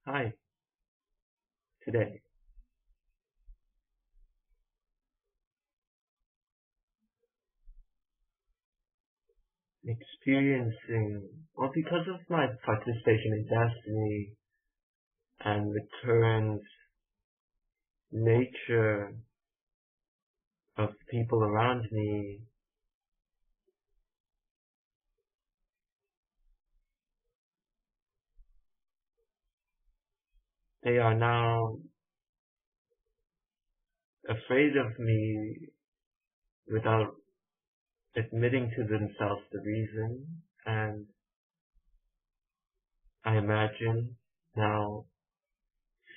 Hi, today, because of my participation in Destiny and the current nature of people around me, they are now afraid of me without admitting to themselves the reason, and I imagine now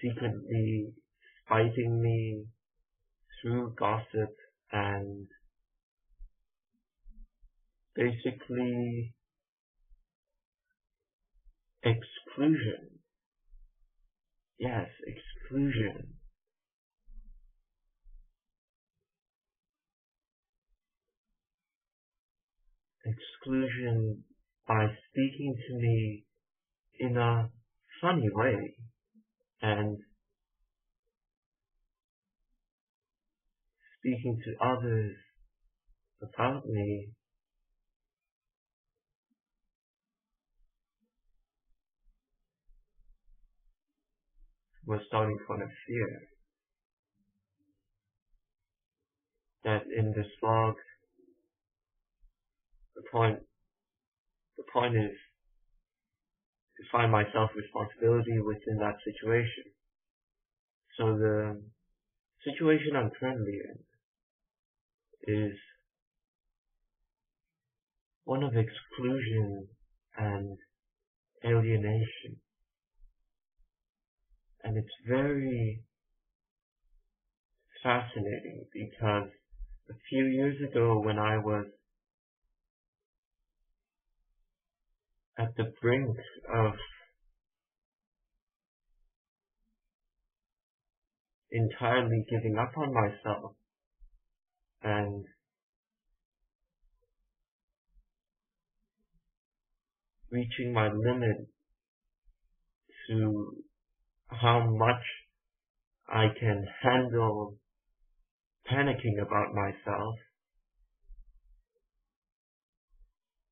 secretly spiting me through gossip and basically exclusion. Yes, exclusion. Exclusion by speaking to me in a funny way and speaking to others about me was starting from a fear that in this blog the point is to find my self-responsibility within that situation. So the situation I'm currently in is one of exclusion and alienation. And it's very fascinating because a few years ago when I was at the brink of entirely giving up on myself and reaching my limit to how much I can handle panicking about myself.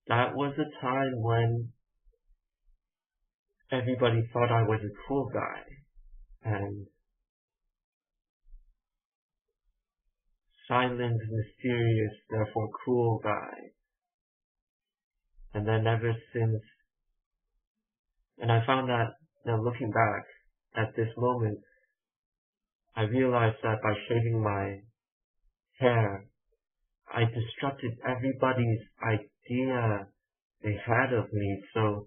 That was a time when everybody thought I was a cool guy and silent, mysterious, therefore cool guy. And then ever since, and I found that now looking back at this moment, I realized that by shaving my hair, I disrupted everybody's idea they had of me, so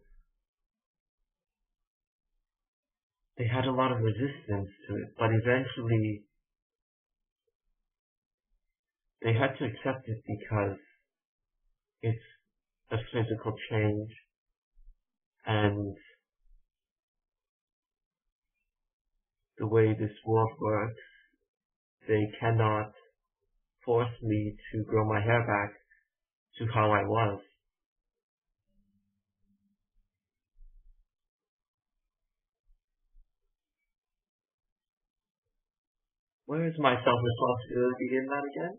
they had a lot of resistance to it, but eventually they had to accept it because it's a physical change and the way this world works, they cannot force me to grow my hair back to how I was. Where is my self-responsibility in that again?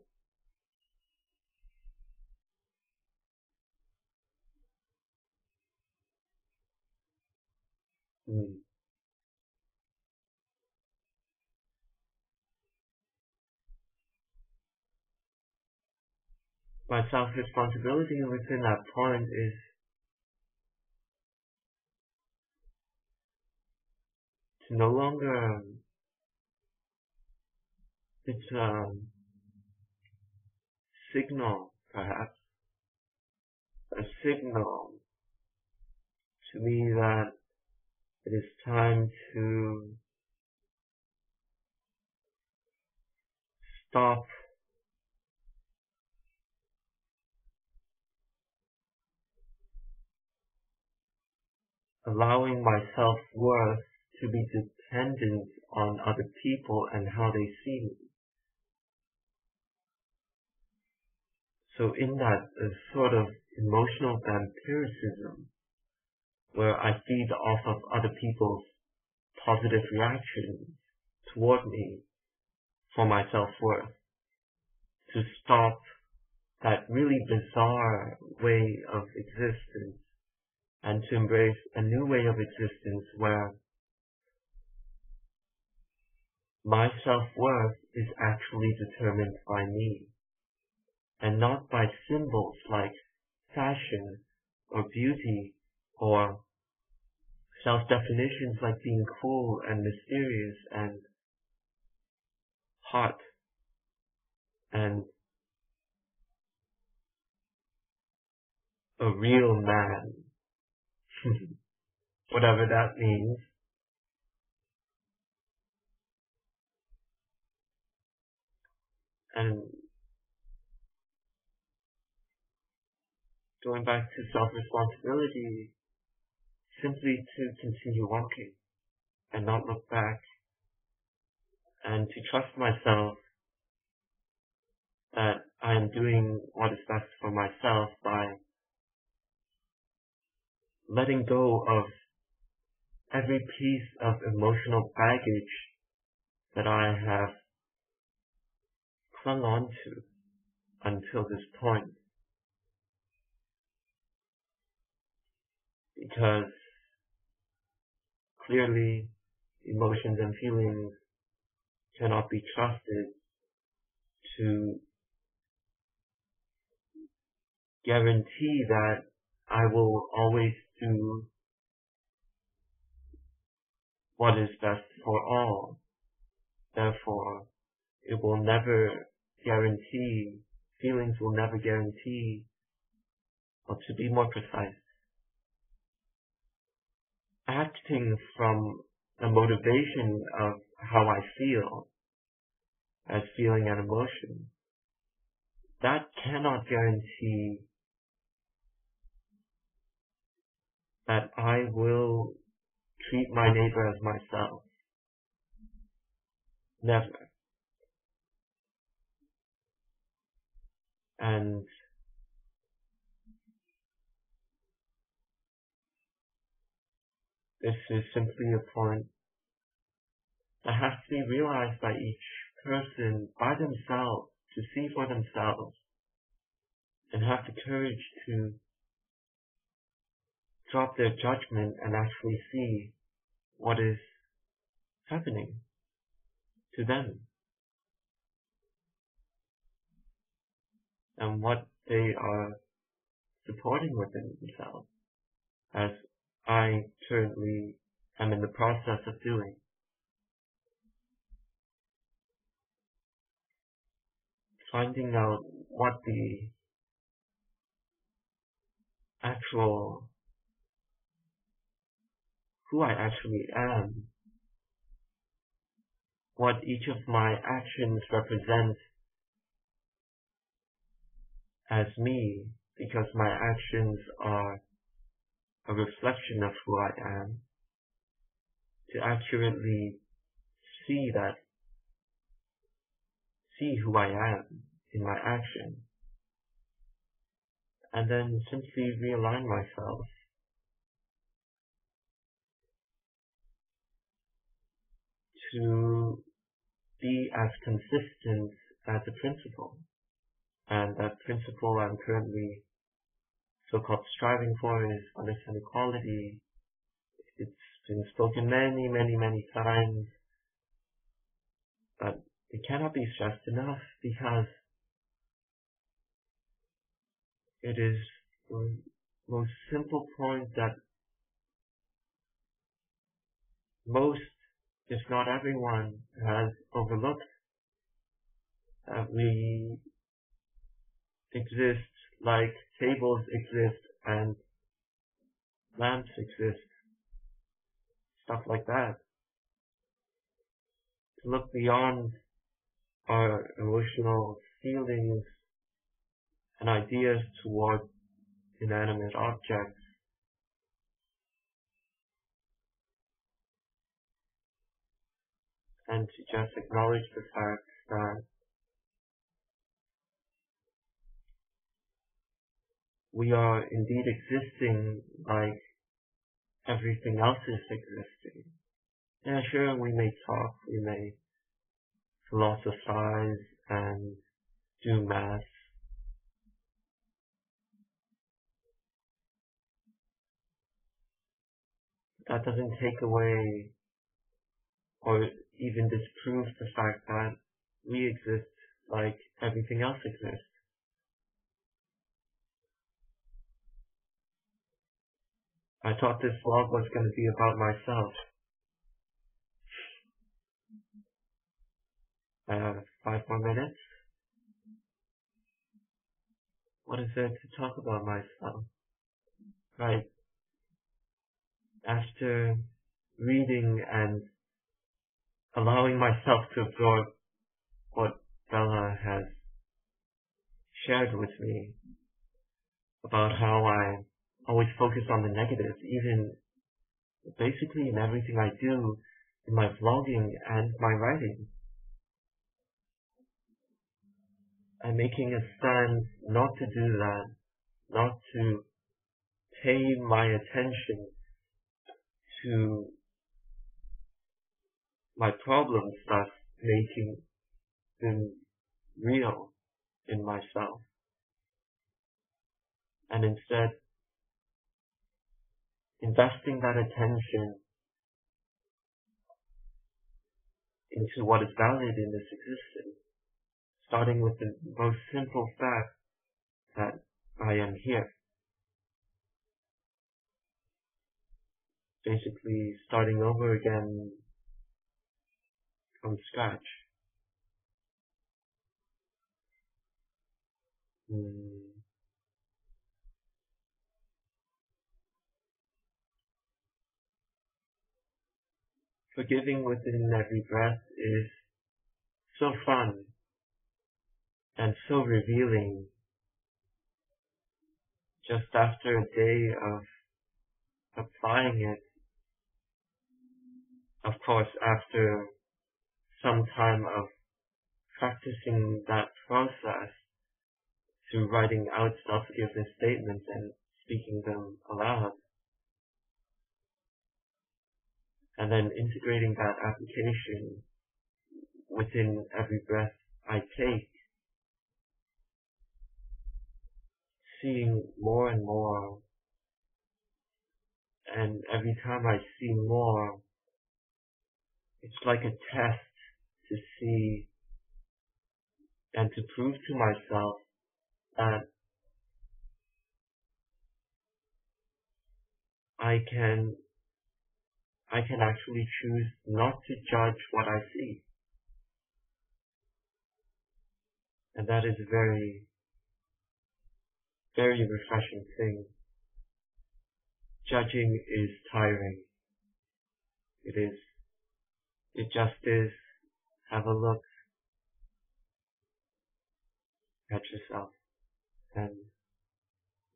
My self-responsibility within that point is to no longer, it's a signal, perhaps, a signal to me that it is time to stop allowing my self-worth to be dependent on other people and how they see me. So in that sort of emotional vampirism, where I feed off of other people's positive reactions toward me for my self-worth, to stop that really bizarre way of existence and to embrace a new way of existence where my self-worth is actually determined by me and not by symbols like fashion or beauty or self-definitions like being cool and mysterious and hot and a real man, whatever that means. And going back to self-responsibility, simply to continue walking and not look back, and to trust myself that I am doing what is best for myself by letting go of every piece of emotional baggage that I have clung on to until this point. Because clearly emotions and feelings cannot be trusted to guarantee that I will always do what is best for all. Therefore, it will never guarantee, feelings will never guarantee, or to be more precise, acting from the motivation of how I feel as feeling and emotion, that cannot guarantee that I will treat my neighbor as myself. Never. And this is simply a point that has to be realized by each person by themselves, to see for themselves, and have the courage to drop their judgment and actually see what is happening to them and what they are supporting within themselves, as I currently am in the process of doing. Finding out what the actual, who I actually am, what each of my actions represent as me, because my actions are a reflection of who I am, to accurately see who I am in my action, and then simply realign myself to be as consistent as a principle. And that principle I'm currently so-called striving for is honest inequality. It's been spoken many, many, many times, but it cannot be stressed enough because it is the most simple point that most, if not everyone, has overlooked, that we exist like tables exist and lamps exist, stuff like that. To look beyond our emotional feelings and ideas toward inanimate objects, and to just acknowledge the fact that we are indeed existing like everything else is existing, Yeah, sure, we may talk, we may philosophize and do math. That doesn't take away or even disprove the fact that we exist like everything else exists. I thought this vlog was going to be about myself. I have 5 more minutes. What is there to talk about myself? Right. After reading and allowing myself to absorb what Bella has shared with me about how I always focus on the negative, even basically in everything I do in my vlogging and my writing. I'm making a stand not to do that, not to pay my attention to my problems that's making them real in myself, and instead investing that attention into what is valid in this existence, starting with the most simple fact that I am here. Basically starting over again from scratch. Forgiving within every breath is so fun and so revealing. Just after a day of applying it, of course after some time of practicing that process through writing out self-forgiveness statements and speaking them aloud, and then integrating that application within every breath I take, seeing more and more, and every time I see more, it's like a test to see and to prove to myself that I can actually choose not to judge what I see. And that is a very, very refreshing thing. Judging is tiring. It is. It just is. Have a look at yourself and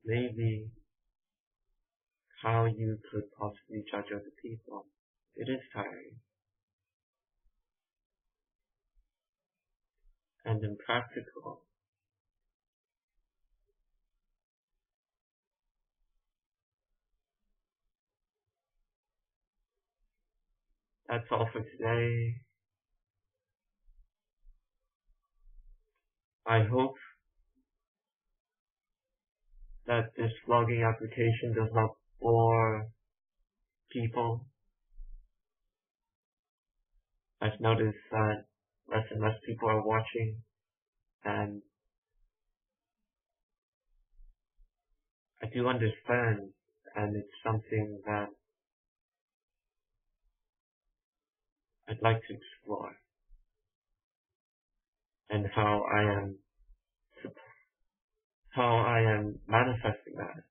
maybe how you could possibly judge other people. It is tiring. And impractical. That's all for today. I hope that this vlogging application does not bore people. I've noticed that less and less people are watching, and I do understand, and it's something that I'd like to explore, and how I am manifesting that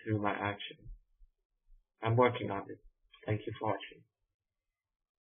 through my action. I'm working on it. Thank you for watching.